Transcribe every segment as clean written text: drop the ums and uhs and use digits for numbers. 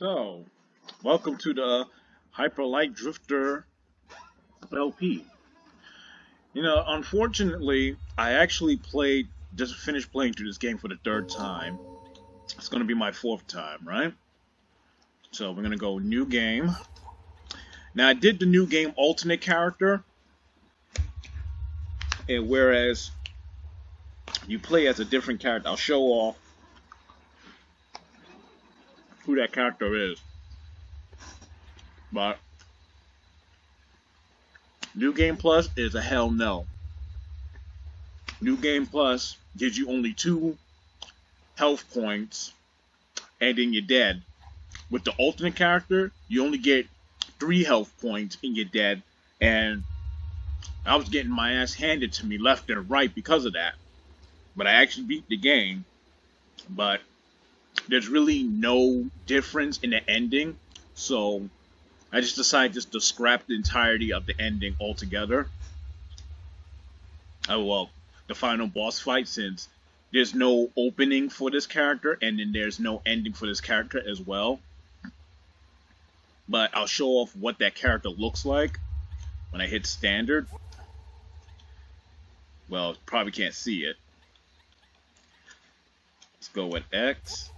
So, welcome to the Hyperlight Drifter LP. Unfortunately, I actually just finished playing through this game for the third time. It's going to be my fourth time, right? So, we're going to go new game. Now, I did the new game alternate character, and whereas you play as a different character, I'll show off who that character is. But New Game Plus is a hell no. New Game Plus gives you only 2 health points and then you're dead. With the alternate character, you only get 3 health points and you're dead. And I was getting my ass handed to me left and right because of that. But I actually beat the game. But there's really no difference in the ending. So I just decided just to scrap the entirety of the ending altogether. Oh well, the final boss fight, since there's no opening for this character and then there's no ending for this character as well. But I'll show off what that character looks like when I hit standard. Well, probably can't see it. Let's go with X.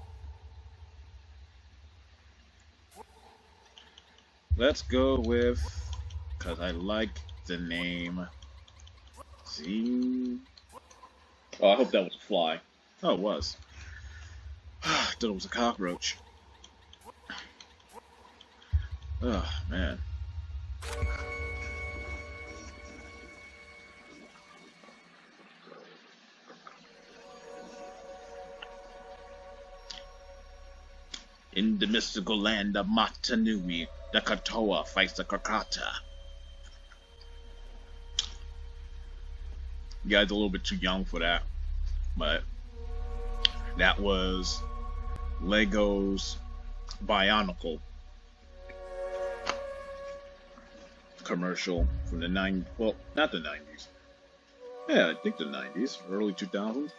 Let's go with, because I like the name, Z. Oh, I hope that was a fly. Oh, it was. I thought it was a cockroach. Oh, man. In the mystical land of Matanui, the Katoa fights the Kakata. You guys are a little bit too young for that, but that was Lego's Bionicle commercial from the 90s. Well, not the 90s. Yeah, I think the 90s, early 2000s.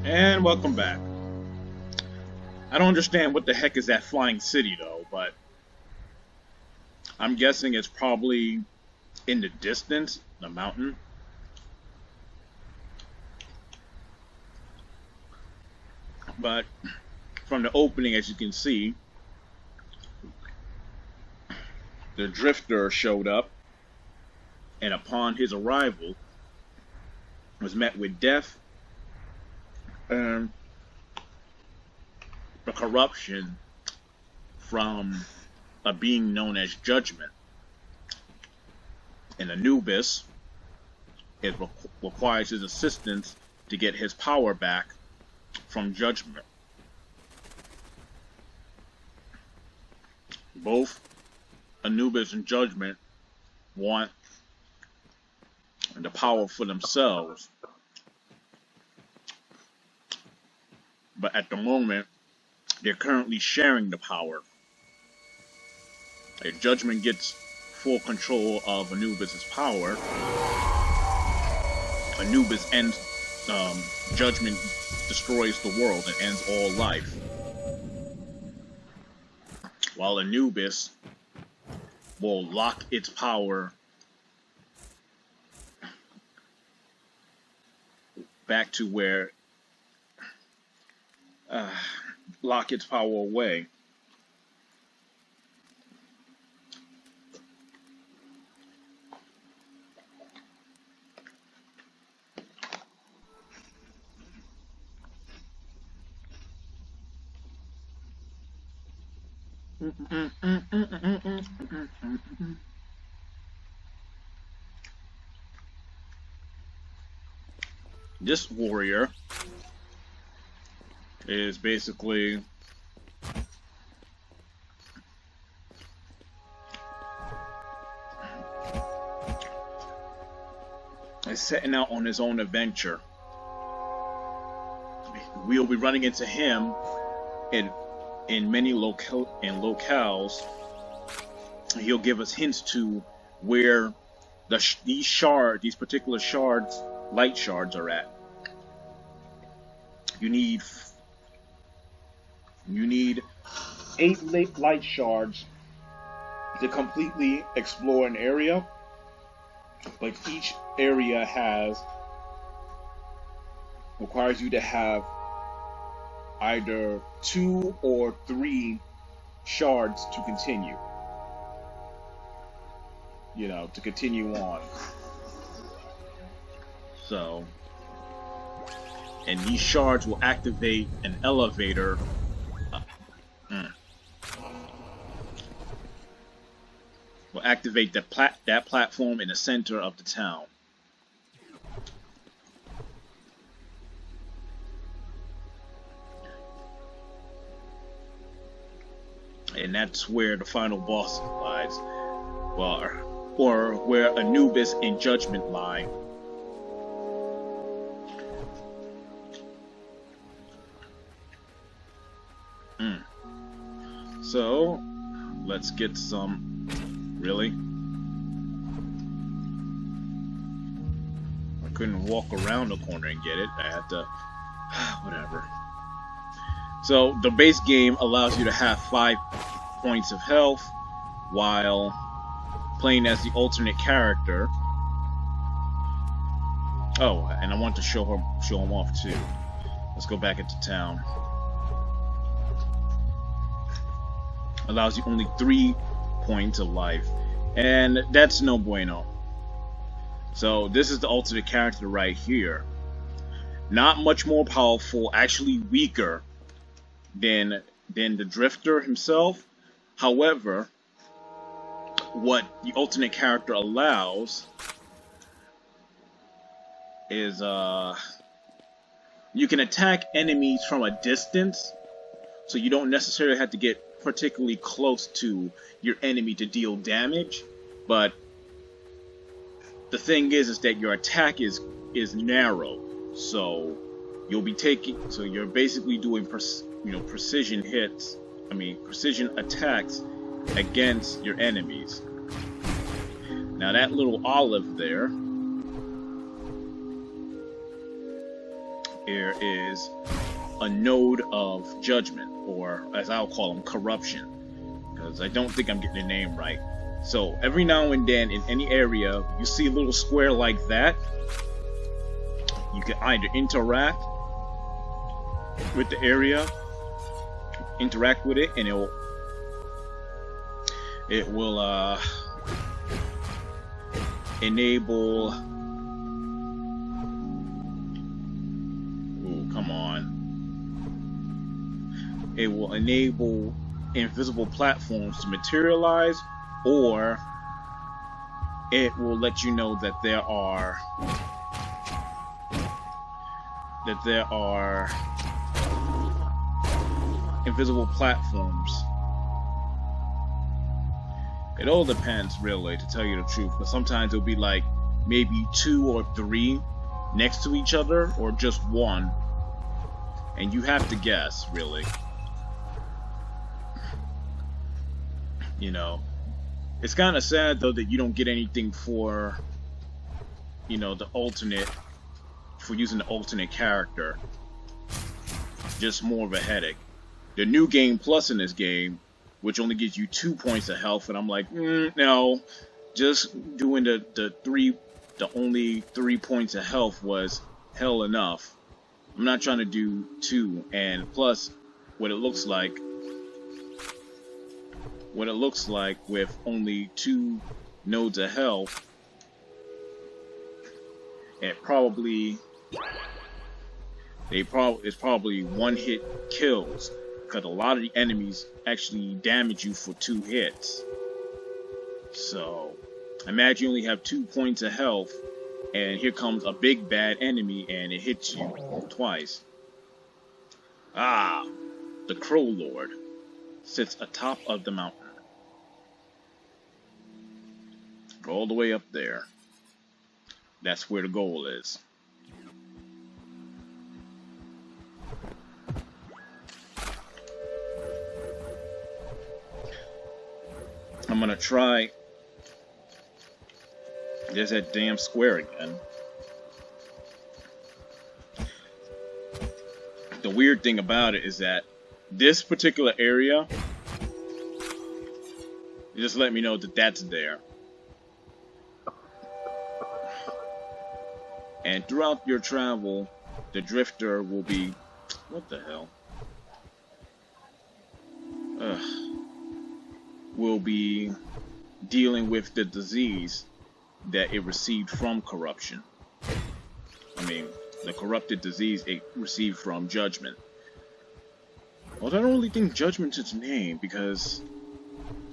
And welcome back. I don't understand what the heck is that flying city though, but I'm guessing it's probably in the distance, the mountain. But from the opening, as you can see, the drifter showed up, and upon his arrival, was met with death and the corruption from a being known as Judgment. And Anubis, it requires his assistance to get his power back from Judgment. Both Anubis and Judgment want the power for themselves, but at the moment they're currently sharing the power. If Judgment gets full control of Anubis's power, Anubis ends, Judgment destroys the world and ends all life, while Anubis will lock its power back to where, lock its power away. This warrior is basically setting out on his own adventure. We'll be running into him in many locales. He'll give us hints to where these particular shards, light shards, are at. You need 8 light shards to completely explore an area, but each area requires you to have either 2 or 3 shards to continue. To continue on. So, and these shards will activate an elevator. Will activate that platform in the center of the town. And that's where the final boss lies. Well, or where Anubis and Judgment lie. So, let's get some. Really? I couldn't walk around the corner and get it. I had to. Whatever. So, the base game allows you to have 5 points of health while playing as the alternate character. Oh, and I want to show him off too. Let's go back into town. Allows you only 3 points of life, and that's no bueno. So this is the alternate character right here. Not much more powerful, actually weaker than the Drifter himself. However, what the alternate character allows is you can attack enemies from a distance, so you don't necessarily have to get particularly close to your enemy to deal damage. But the thing is that your attack is narrow, so you're basically doing precision hits. Precision attacks against your enemies. Now that little olive there there is a node of judgment, or as I'll call them, corruption, because I don't think I'm getting the name right. So every now and then in any area you see a little square like that, you can either interact with the area, interact with it, and it will enable, ooh, come on, it will enable invisible platforms to materialize, or it will let you know that there are invisible platforms. It all depends, really, to tell you the truth, but sometimes it'll be like maybe 2 or 3 next to each other, or just one, and you have to guess, really. You know, it's kind of sad though that you don't get anything for, you know, the alternate, for using the alternate character. Just more of a headache. The new game plus in this game, which only gives you 2 points of health, and I'm like, no, just doing the only 3 points of health was hell enough. I'm not trying to do 2, and plus, what it looks like with only 2 nodes of health, it's probably one-hit kills, because a lot of the enemies actually damage you for 2 hits. So imagine you only have 2 points of health, and here comes a big bad enemy and it hits you twice. Ah, the Crow Lord sits atop of the mountain. Go all the way up there. That's where the goal is. I'm gonna try. There's that damn square again. The weird thing about it is that this particular area, it just let me know that that's there. And throughout your travel, the drifter will be, what the hell? Will be dealing with the disease that it received from corruption. I mean, the corrupted disease it received from judgment. Well, I don't really think judgment's its name, because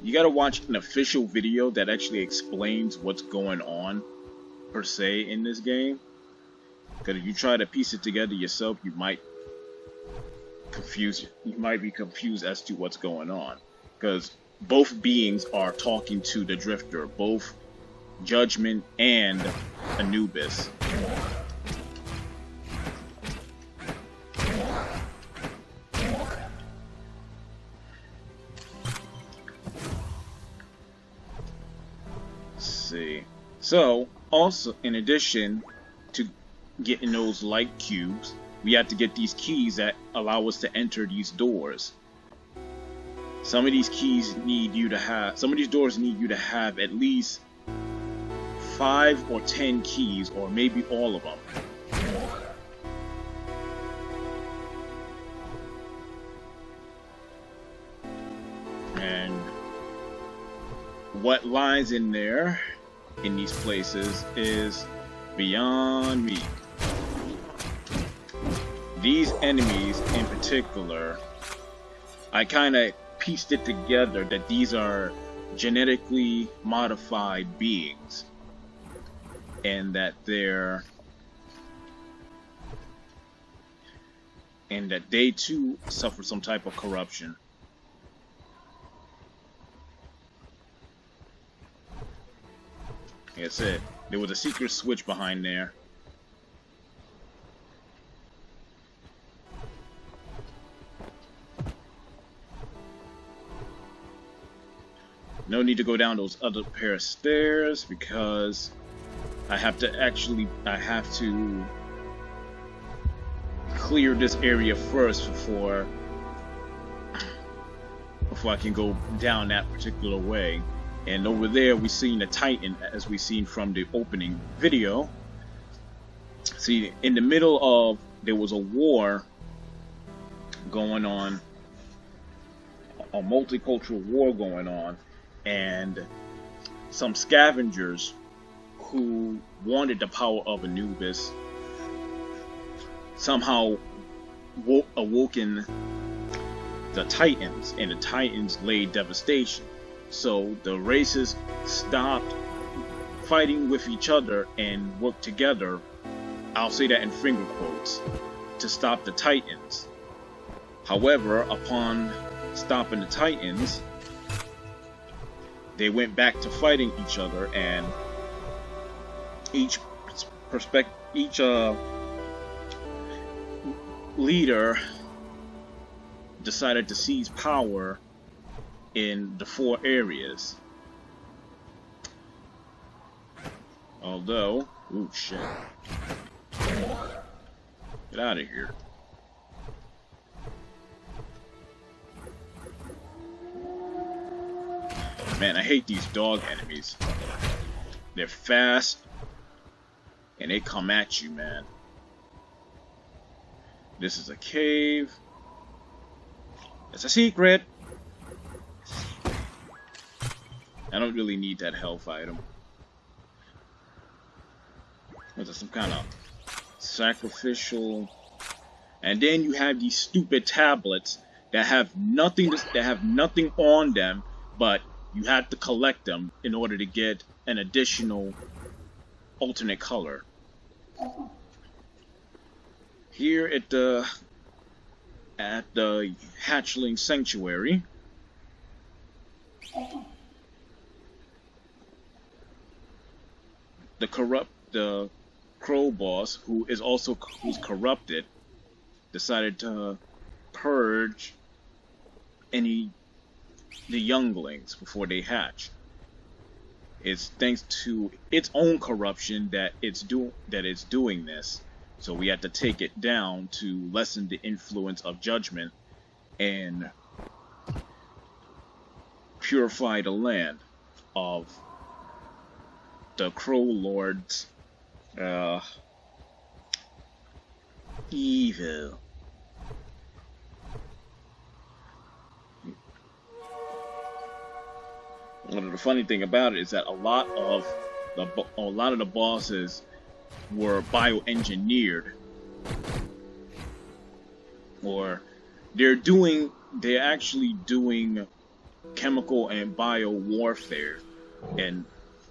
you gotta watch an official video that actually explains what's going on, per se, in this game. Because if you try to piece it together yourself, you might be confused as to what's going on. Because both beings are talking to the drifter, both Judgment and Anubis. Let's see. So, also, in addition to getting those light cubes, we have to get these keys that allow us to enter these doors. Some of these keys need you to have, some of these doors need you to have at least 5 or 10 keys, or maybe all of them. And what lies in there, in these places, is beyond me. These enemies in particular, I kind of pieced it together that these are genetically modified beings, and that they too suffer some type of corruption. That's it. There was a secret switch behind there. No need to go down those other pair of stairs, because I have to clear this area first before I can go down that particular way. And over there we seen a Titan, as we seen from the opening video. See, in the middle of, there was a war going on, a multicultural war going on, and some scavengers who wanted the power of Anubis somehow awoken the Titans, and the Titans laid devastation. So the races stopped fighting with each other and worked together, I'll say that in finger quotes, to stop the Titans. However, upon stopping the Titans, they went back to fighting each other, and each leader decided to seize power in the 4 areas. Although, ooh, shit. Get out of here. Man, I hate these dog enemies. They're fast, and they come at you, man. This is a cave. It's a secret. I don't really need that health item. Was it some kind of sacrificial? And then you have these stupid tablets that have nothing on them, but you have to collect them in order to get an additional alternate color. Here at the hatchling sanctuary, the crow boss, who's corrupted, decided to purge the younglings before they hatch. It's thanks to its own corruption that it's doing this. So we have to take it down to lessen the influence of judgment and purify the land of the Crow Lord's evil. The funny thing about it is that a lot of the bosses were bioengineered, or they're actually doing chemical and bio warfare, and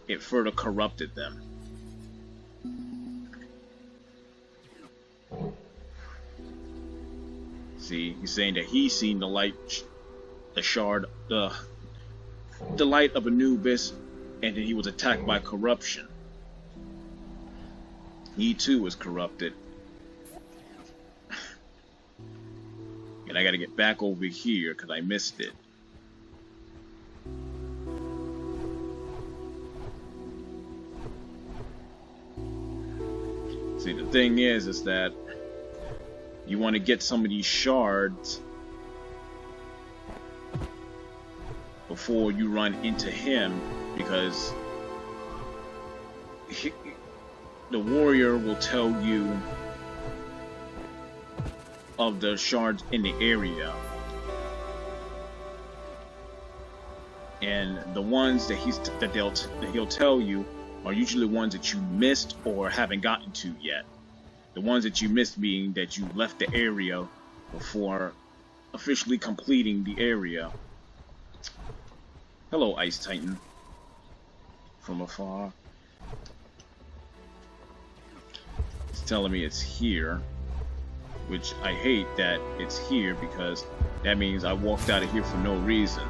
it further corrupted them. See, he's saying that he's seen the light, the light of Anubis, and then he was attacked by corruption. He too was corrupted. And I gotta get back over here because I missed it. See, the thing is that you want to get some of these shards before you run into him, because the warrior will tell you of the shards in the area, and the ones that he'll tell you are usually ones that you missed or haven't gotten to yet. The ones that you missed being that you left the area before officially completing the area. Hello, Ice Titan. From afar. It's telling me it's here, which I hate that it's here, because that means I walked out of here for no reason.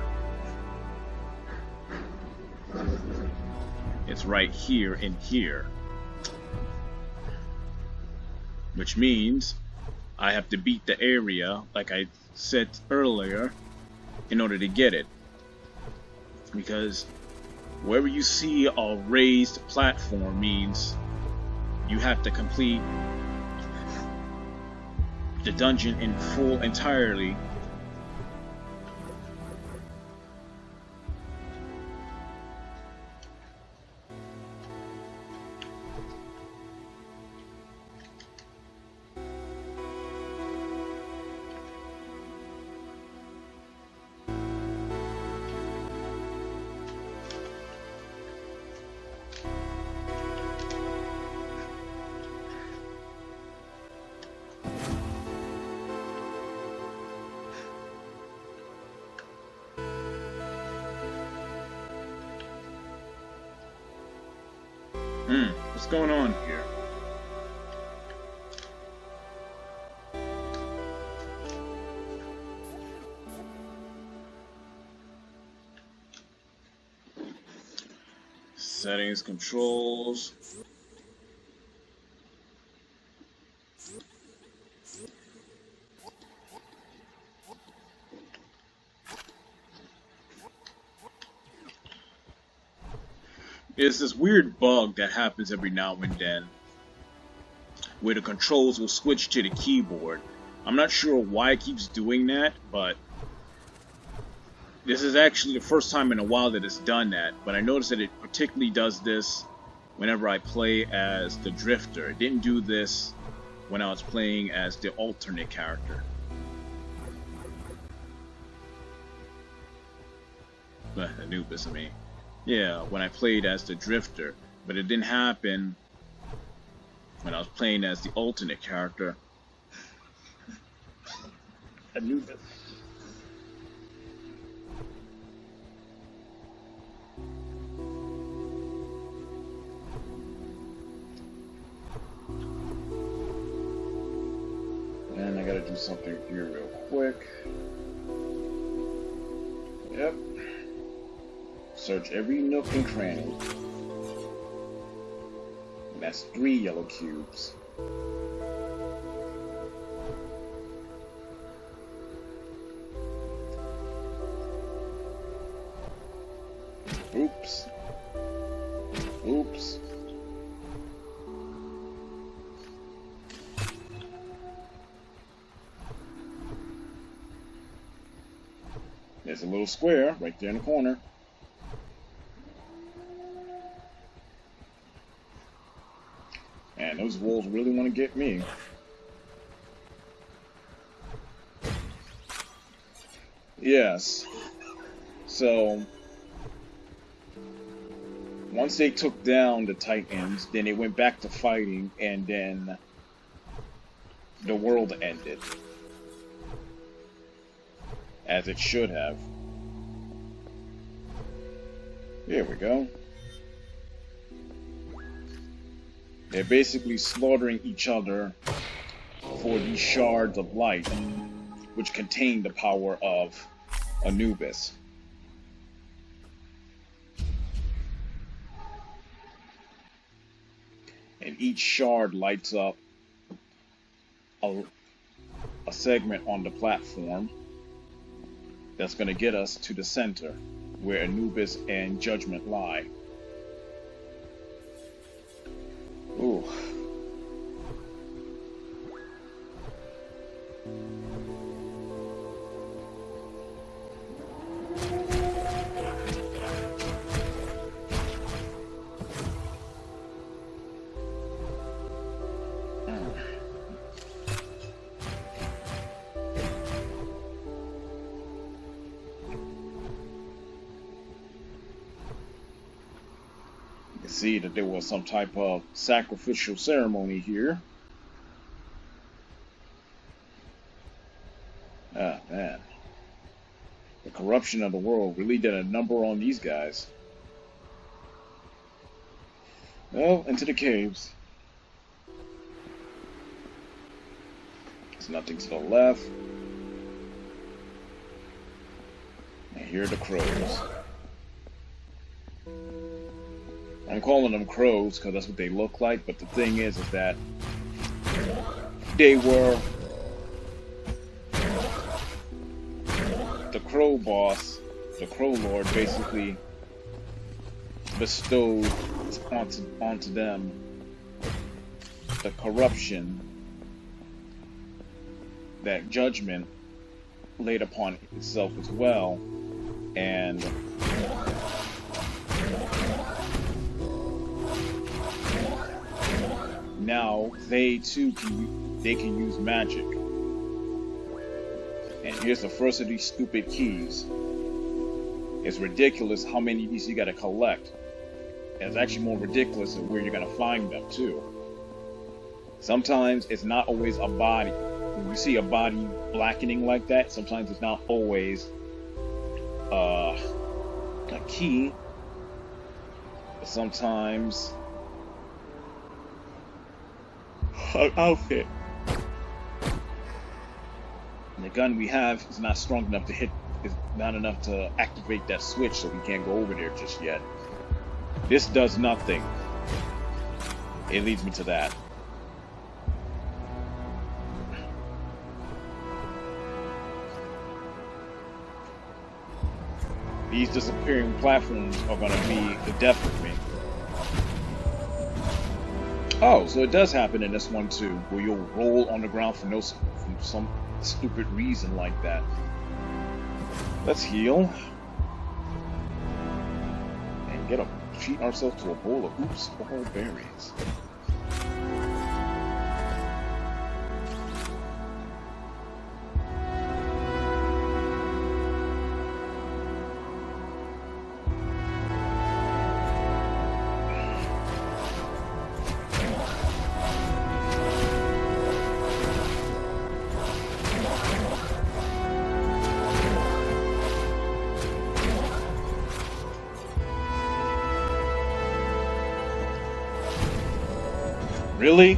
It's right here and here, which means I have to beat the area, like I said earlier, in order to get it. Because wherever you see a raised platform means you have to complete the dungeon in full entirely. What's going on here? Settings, controls. It's this weird bug that happens every now and then where the controls will switch to the keyboard. I'm not sure why it keeps doing that, but this is actually the first time in a while that it's done that. But I noticed that it particularly does this whenever I play as the Drifter. It didn't do this when I was playing as the alternate character. Anubis, I mean. Yeah, when I played as the Drifter, but it didn't happen when I was playing as the alternate character. Anubis. And I gotta do something here real quick. Yep. Search every nook and cranny. And that's 3 yellow cubes. Oops. Oops. There's a little square right there in the corner. Man, those wolves really want to get me. Yes. So, once they took down the Titans, then they went back to fighting, and then the world ended. As it should have. Here we go. They're basically slaughtering each other for these shards of light, which contain the power of Anubis. And each shard lights up a segment on the platform that's going to get us to the center, where Anubis and Judgment lie. Ooh. See that there was some type of sacrificial ceremony here. Ah, man. The corruption of the world really did a number on these guys. Well, into the caves. There's nothing to the left. And here are the crows. I'm calling them crows because that's what they look like, but the thing is that they were the crow boss, the crow lord, basically bestowed onto them the corruption that judgment laid upon itself as well, and now they too can use magic. And here's the first of these stupid keys. It's ridiculous how many of these you gotta collect. And it's actually more ridiculous of where you're gonna find them too. Sometimes it's not always a body. When you see a body blackening like that, sometimes it's not always a key. But sometimes an outfit. And the gun we have is not strong enough to hit, is not enough to activate that switch, so we can't go over there just yet. This does nothing. It leads me to that. These disappearing platforms are going to be the death of me. Oh, so it does happen in this one too, where you'll roll on the ground for some stupid reason like that. Let's heal. And treat ourselves to a bowl of hoops or berries. Really?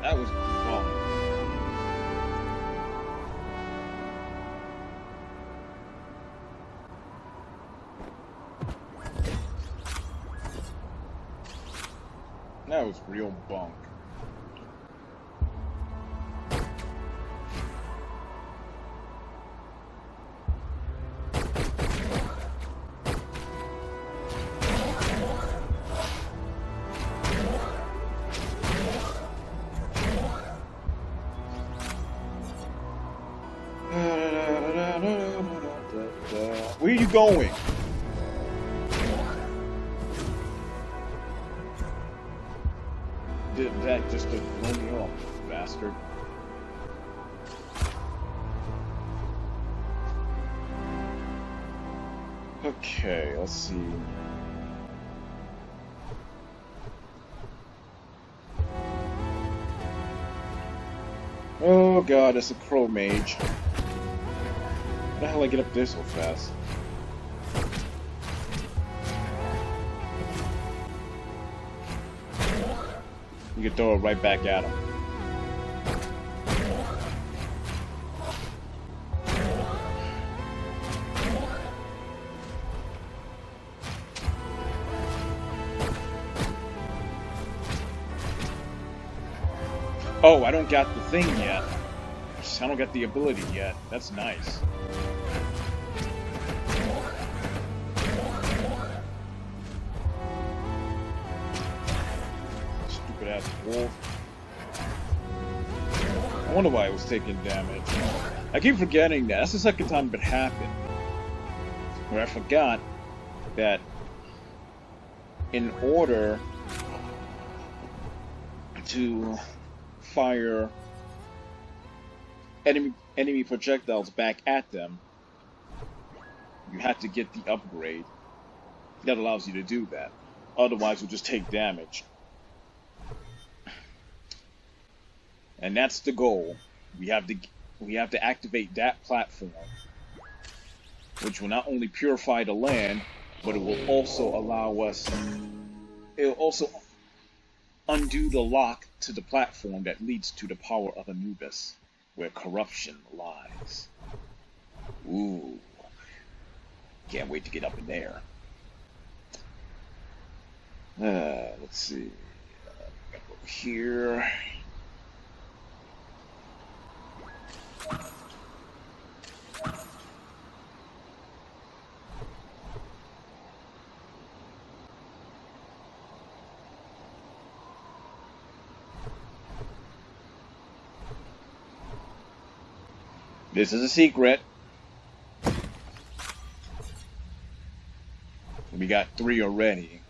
That was wrong. That was real bunk. Where are you going? Did that just to blow me off, bastard. Okay, let's see. Oh god, it's a crow mage. How the hell did I get up there so fast? You can throw it right back at him. Oh, I don't got the thing yet. I don't got the ability yet. That's nice. Stupid ass wolf. I wonder why I was taking damage. I keep forgetting that. That's the second time it happened. Where I forgot that in order to fire enemy projectiles back at them, you have to get the upgrade that allows you to do that. Otherwise, you'll just take damage. And that's the goal. We have to activate that platform, which will not only purify the land, but it will also allow us. It will also undo the lock to the platform that leads to the power of Anubis, where corruption lies. Ooh. Can't wait to get up in there. Let's see. Go here. This is a secret. We got 3 already.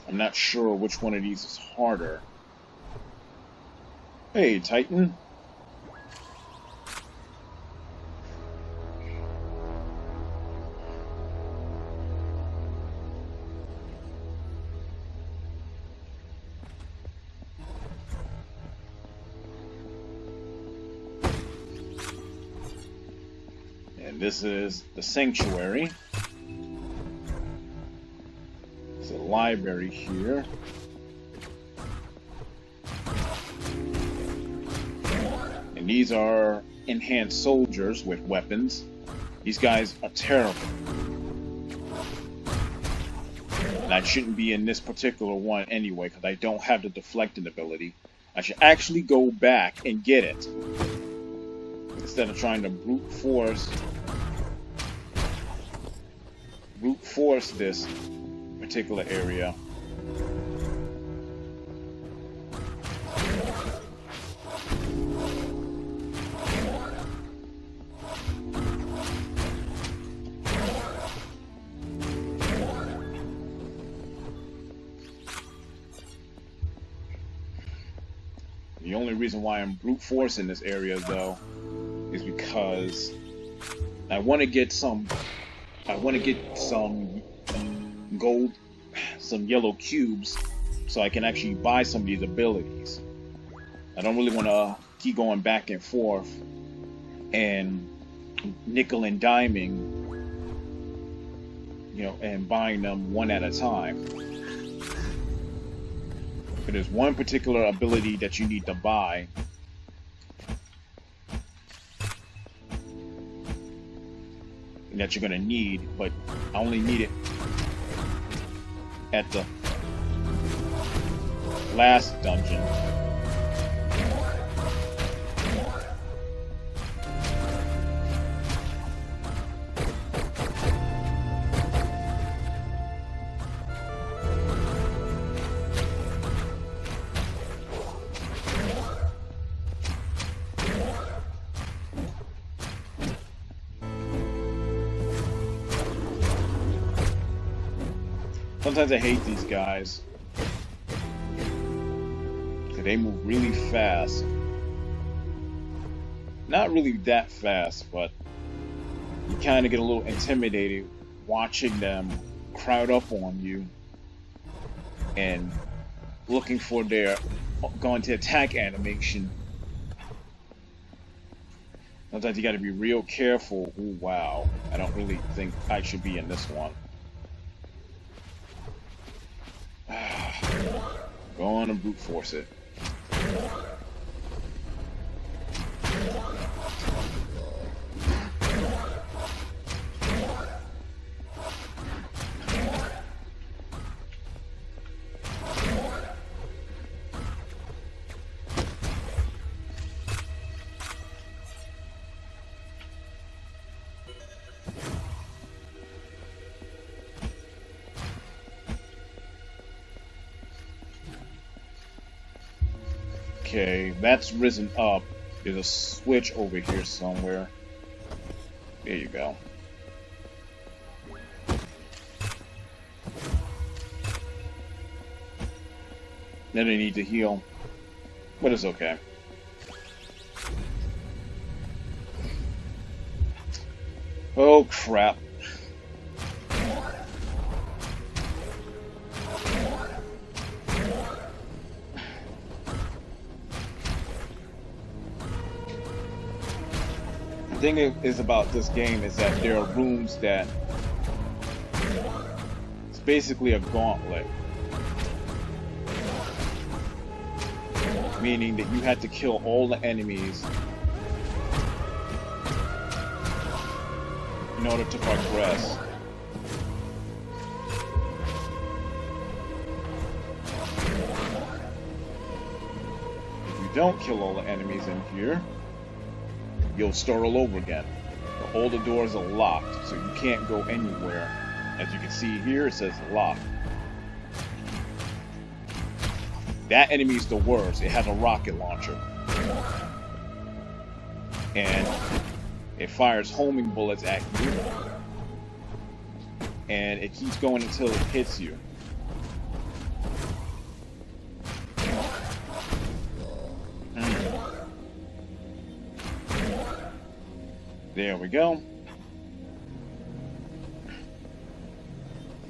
I'm not sure which one of these is harder. Hey, Titan. And this is the sanctuary. There's a library here. And these are enhanced soldiers with weapons. These guys are terrible. And I shouldn't be in this particular one anyway, because I don't have the deflecting ability. I should actually go back and get it, instead of trying to brute force this particular area. The only reason why I'm brute forcing this area, though, is because I want to get some gold, some yellow cubes, so I can actually buy some of these abilities. I don't really want to keep going back and forth and nickel and diming, you know, and buying them one at a time. But there's one particular ability that you need to buy, and that you're gonna need, but I only need it at the last dungeon. Sometimes I hate these guys, because they move really fast. Not really that fast, but you kind of get a little intimidated watching them crowd up on you and looking for their going to attack animation. Sometimes you got to be real careful. Ooh, wow, I don't really think I should be in this one. Go on and brute force it. Okay, that's risen up. There's a switch over here somewhere. There you go. Then I need to heal, but it's okay. Oh crap. The thing is about this game is that there are rooms that it's basically a gauntlet, meaning that you had to kill all the enemies in order to progress. If you don't kill all the enemies in here, you'll start all over again. All the doors are locked, so you can't go anywhere As you can see here, it says lock. That enemy is the worst. It has a rocket launcher. And it fires homing bullets at you. And it keeps going until it hits you. There we go.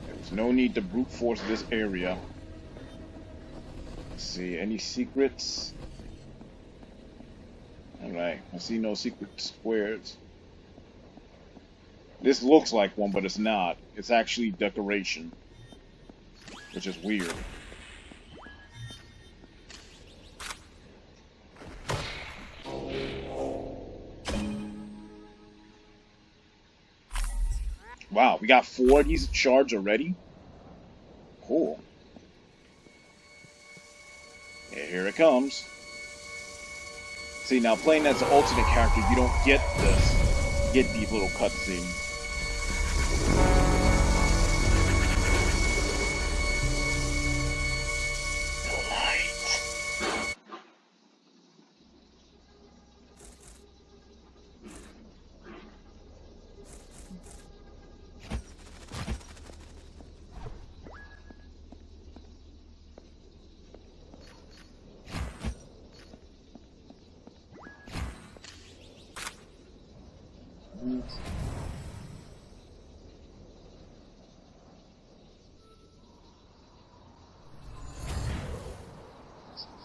There's no need to brute force this area. Let's see, any secrets? Alright, I see no secret squares. This looks like one, but it's not. It's actually decoration, which is weird. Wow, we got 4 of these shards already? Cool. Yeah, here it comes. See, now playing as an alternate character, you don't get this. You get these little cutscenes.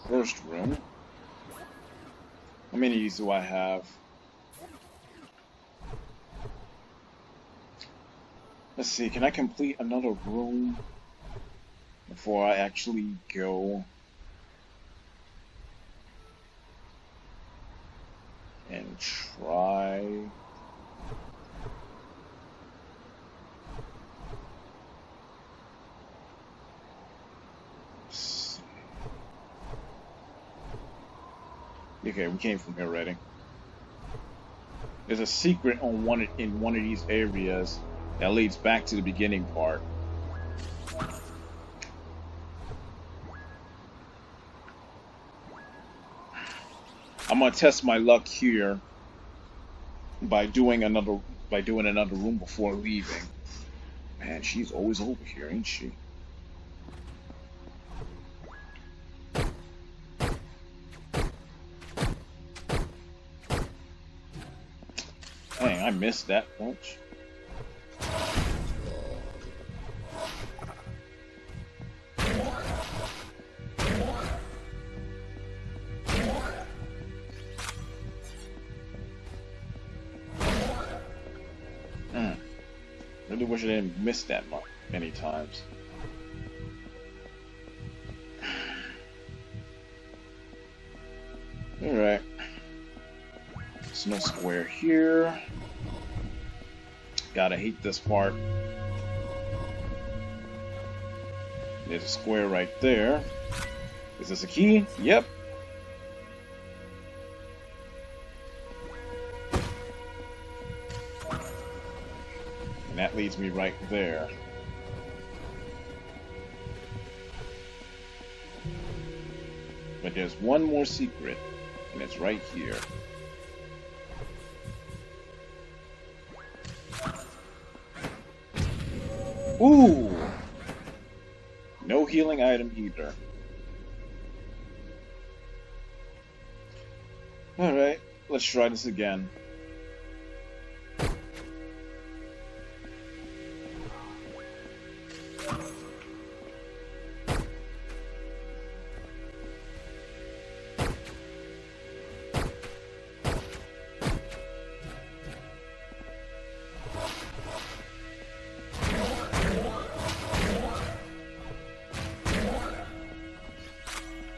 First room. How many of these do I have? Let's see, can I complete another room before I actually go and try? Okay, we came from here already. There's a secret on in one of these areas that leads back to the beginning part. I'm gonna test my luck here by doing another room before leaving. Man, she's always over here, ain't she? Dang, I missed that bunch. Really wish I didn't miss that many times. Alright. There's no square here. Gotta hate this part. There's a square right there. Is this a key? Yep. And that leads me right there. But there's one more secret, and it's right here. Ooh! No healing item either. Alright, let's try this again.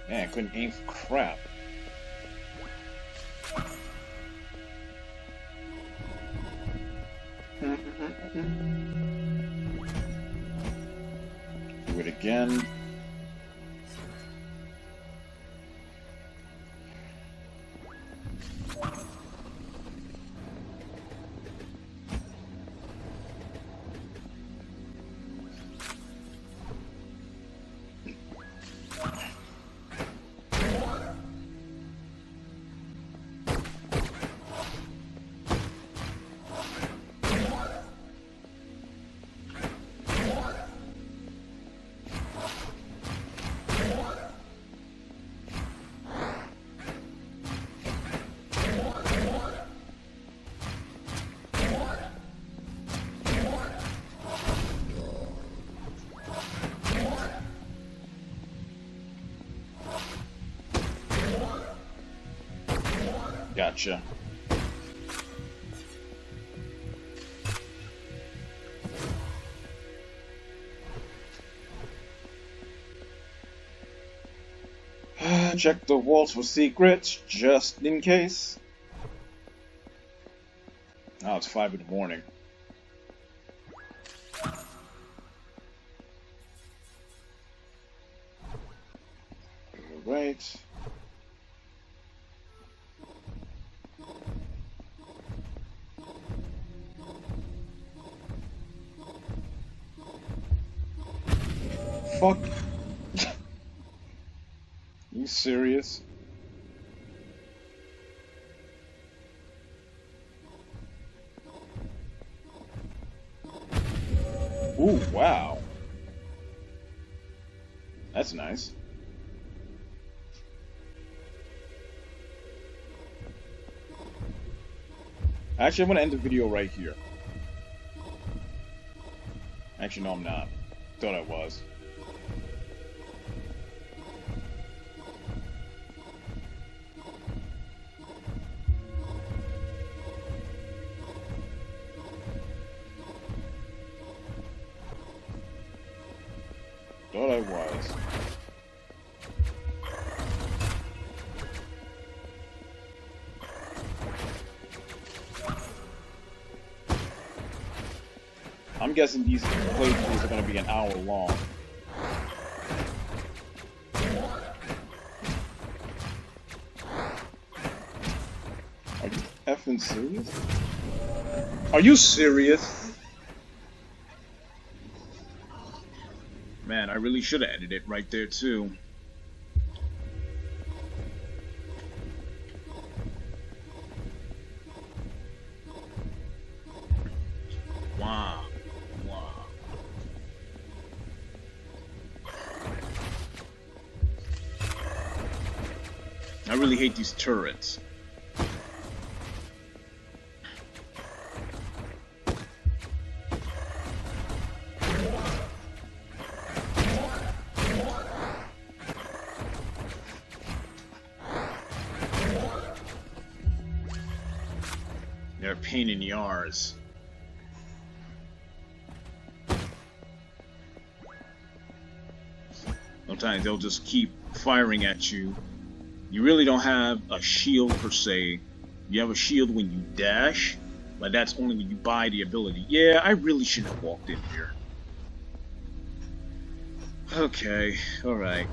Man, I couldn't aim for crap. Do it again. Gotcha. Check the walls for secrets, just in case. Oh, it's 5 in the morning. Alright. Fuck. You serious? Ooh, wow. That's nice. Actually, I'm gonna end the video right here. Actually, no, I'm not. Thought I was. Thought I was. I'm guessing these playthroughs are going to be an hour long. Are you effing serious? Are you serious? Man, I really should have edited it right there too. Wow. Wow. I really hate these turrets. They're a pain in the arse. Sometimes they'll just keep firing at you. You really don't have a shield per se. You have a shield when you dash, but that's only when you buy the ability. Yeah, I really shouldn't have walked in here. Okay, alright.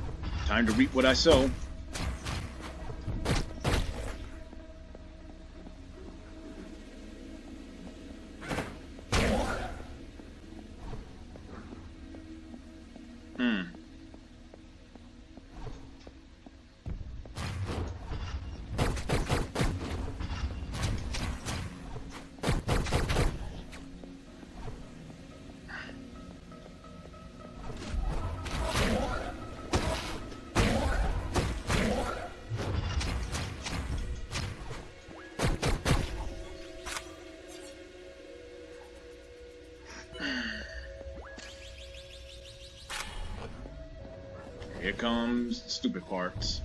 Time to reap what I sow. Here comes the stupid parts.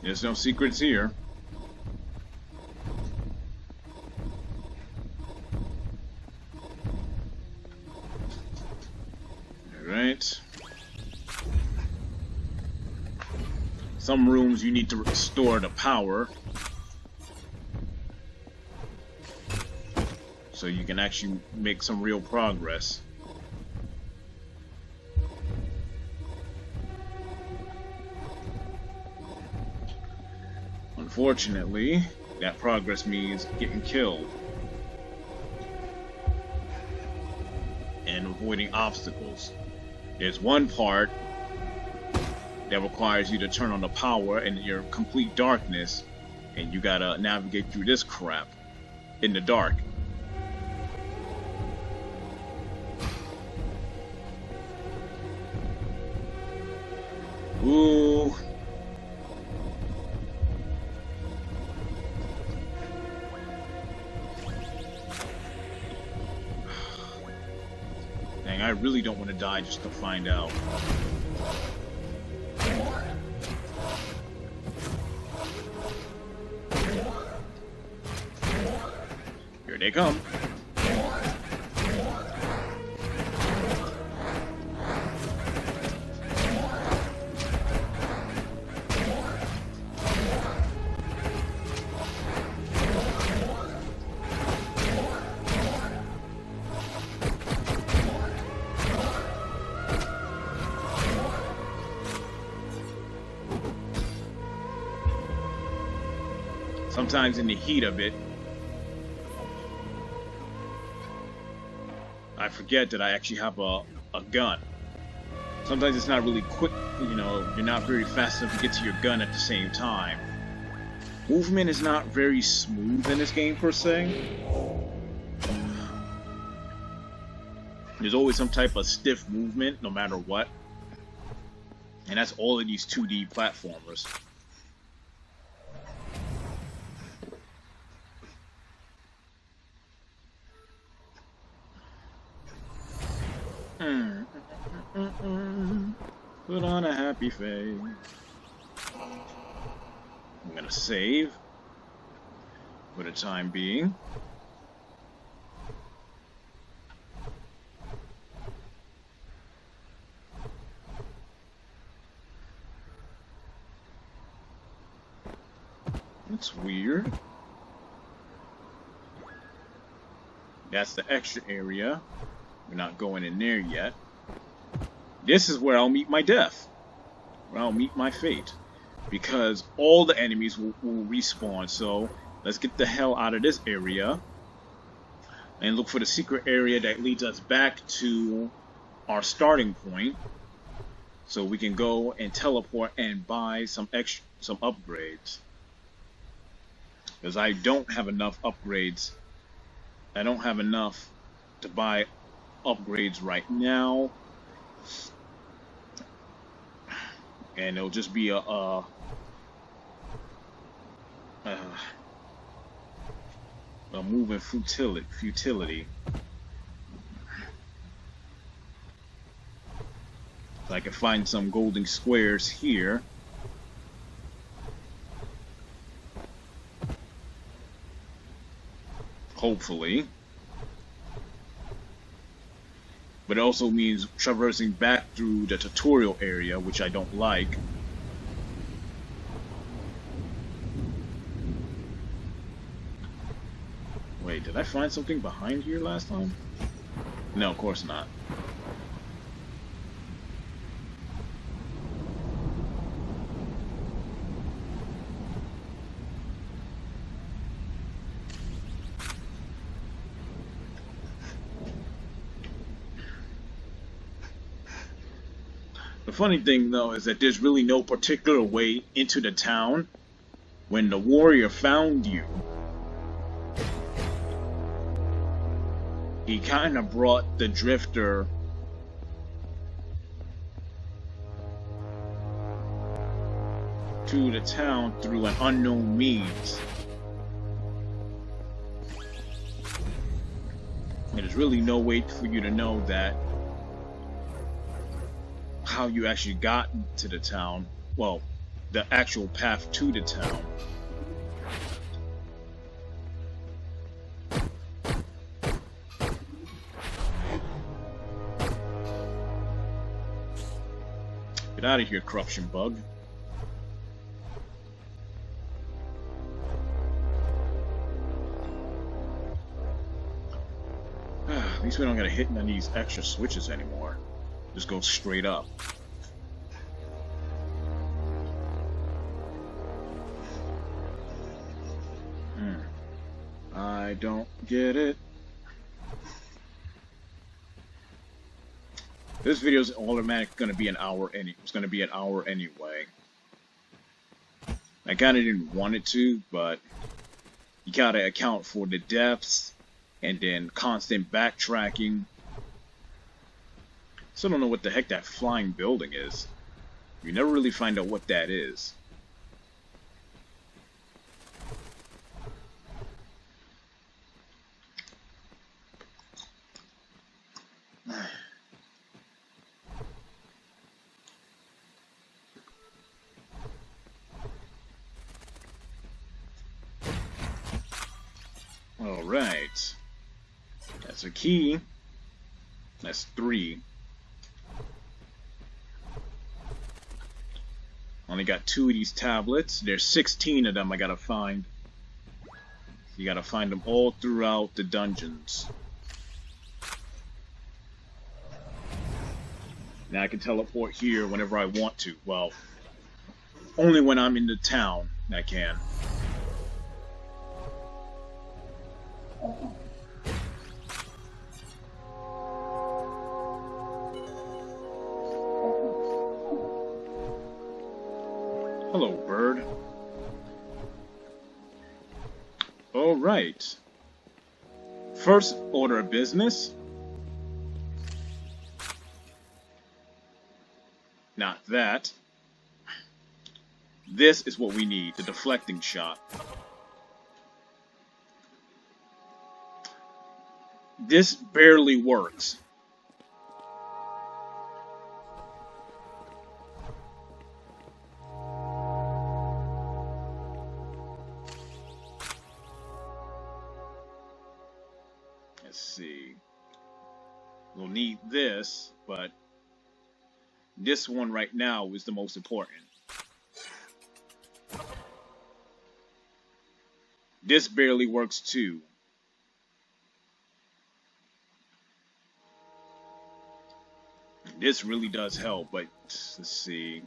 There's no secrets here. Alright. Some rooms you need to restore the power, so you can actually make some real progress. Unfortunately, that progress means getting killed and avoiding obstacles. There's one part that requires you to turn on the power in your complete darkness, and you gotta navigate through this crap in the dark. Ooh. Dang, I really don't want to die just to find out. Here they come. Sometimes in the heat of it, I forget that I actually have a gun. Sometimes it's not really quick, you know, you're not very fast enough to get to your gun at the same time. Movement is not very smooth in this game per se. There's always some type of stiff movement no matter what. And that's all of these 2D platformers. Put on a happy face. I'm gonna save for the time being. That's weird. That's the extra area. We're not going in there yet. This is where I'll meet my death. Where I'll meet my fate. Because all the enemies will respawn. So let's get the hell out of this area. And look for the secret area that leads us back to our starting point. So we can go and teleport and buy some upgrades. Because I don't have enough upgrades. I don't have enough to buy upgrades right now. And it'll just be a moving futility. So I can find some golden squares here. Hopefully. But it also means traversing back through the tutorial area, which I don't like. Wait, did I find something behind here last time? No, of course not. The funny thing, though, is that there's really no particular way into the town. When the warrior found you, he kind of brought the drifter to the town through an unknown means. And there's really no way for you to know that how you actually got to the town. Well, the actual path to the town. Get out of here, corruption bug. At least we don't gotta hit none of these extra switches anymore. Just go straight up. I don't get it. This video is automatically going to be an hour. It's going to be an hour anyway. I kind of didn't want it to, but you gotta account for the deaths and then constant backtracking. Still don't know what the heck that flying building is. You never really find out what that is. Alright. That's a key. That's 3. Only got 2 of these tablets. There's 16 of them I gotta find. You gotta find them all throughout the dungeons. Now I can teleport here whenever I want to. Well, only when I'm in the town I can. Hello, bird. Alright. First order of business. Not that. This is what we need, the deflecting shot. This barely works. Let's see. We'll need this, but this one right now is the most important. This barely works too. This really does help, but let's see.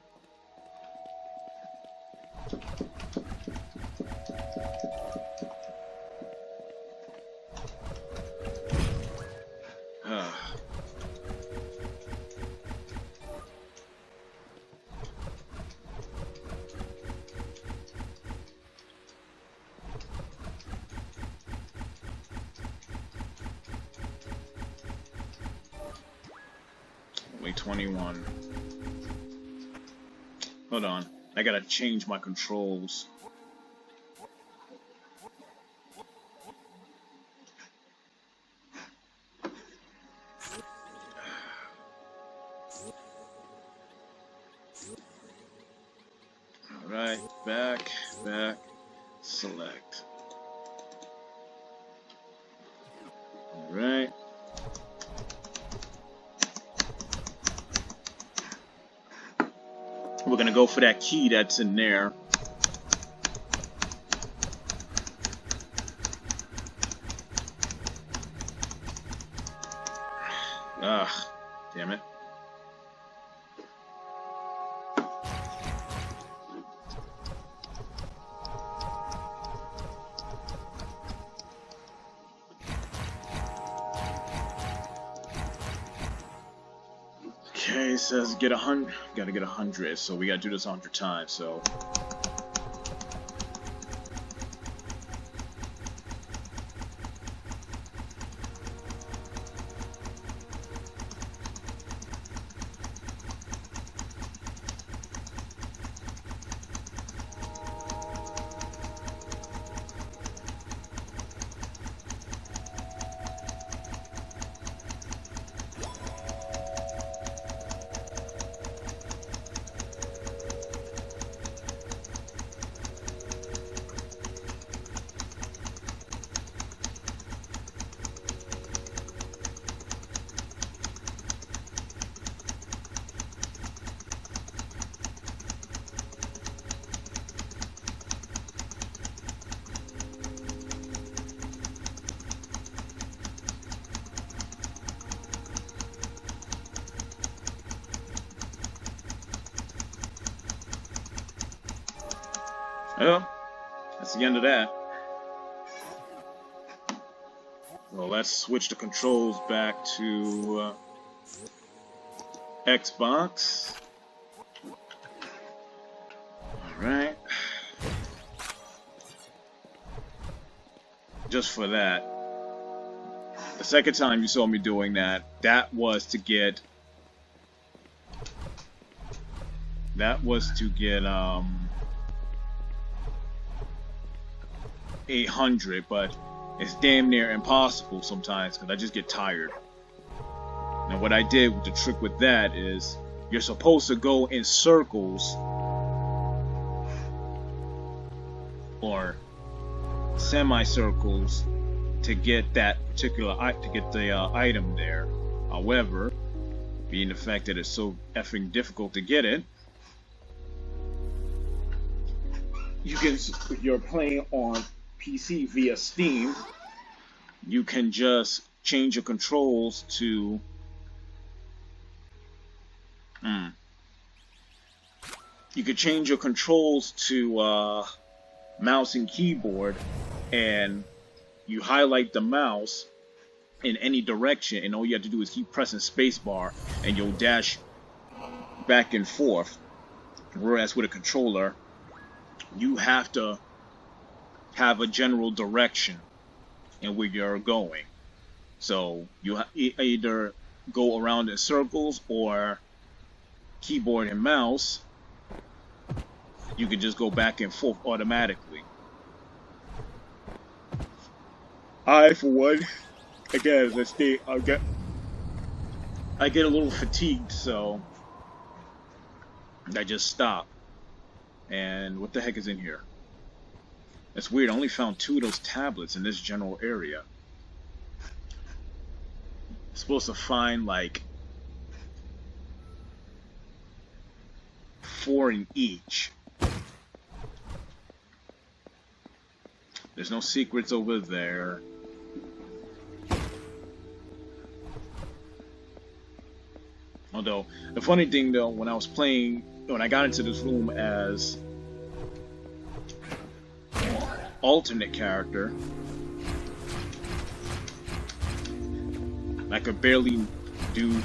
Only 21. Hold on. I gotta change my controls. Alright, back, select. Alright. We're gonna go for that key that's in there. Ah, damn it. Okay, it says get 100. Gotta get 100, so we gotta do this 100 times. So. Well, that's the end of that. Well, let's switch the controls back to Xbox. Alright. Just for that. The second time you saw me doing that, that was to get 800, but it's damn near impossible sometimes because I just get tired. Now what I did with the trick with that is you're supposed to go in circles or semicircles to get that particular item there. However, being the fact that it's so effing difficult to get it, if you're playing on PC via Steam, you can just change your controls to you could change your controls to mouse and keyboard, and you highlight the mouse in any direction, and all you have to do is keep pressing spacebar and you'll dash back and forth. Whereas with a controller, you have to have a general direction in where you're going. So you either go around in circles, or keyboard and mouse, you can just go back and forth automatically. I, for one, again, as I state, I get a little fatigued, so I just stop. And what the heck is in here? It's weird. I only found 2 of those tablets in this general area. I'm supposed to find like 4 in each. There's no secrets over there. Although, the funny thing though, when I got into this room as alternate character, I could barely do.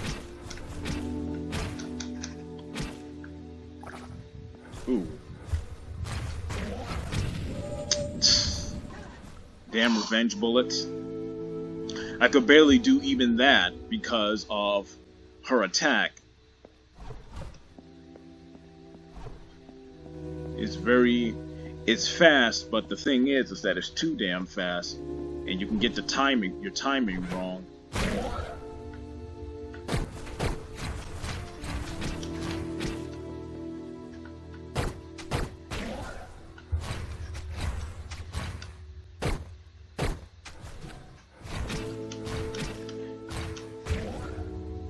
Ooh. Damn revenge bullets. I could barely do even that because of her attack. It's fast, but the thing is that it's too damn fast, and you can get your timing wrong.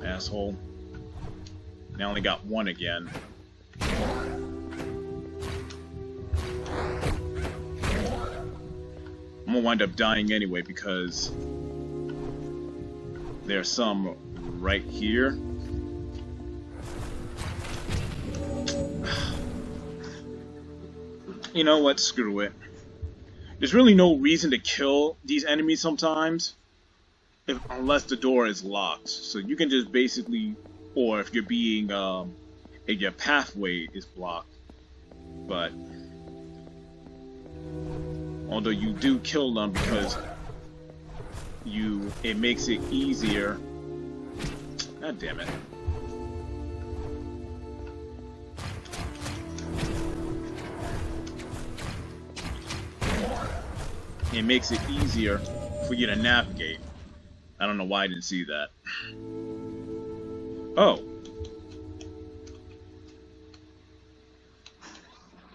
Asshole. I only got 1 again. I'm gonna wind up dying anyway because there's some right here. You know what? Screw it. There's really no reason to kill these enemies sometimes, unless the door is locked. So you can just basically, or if you're being, if your pathway is blocked. But although you do kill them because it makes it easier. God damn it. It makes it easier for you to navigate. I don't know why I didn't see that. Oh.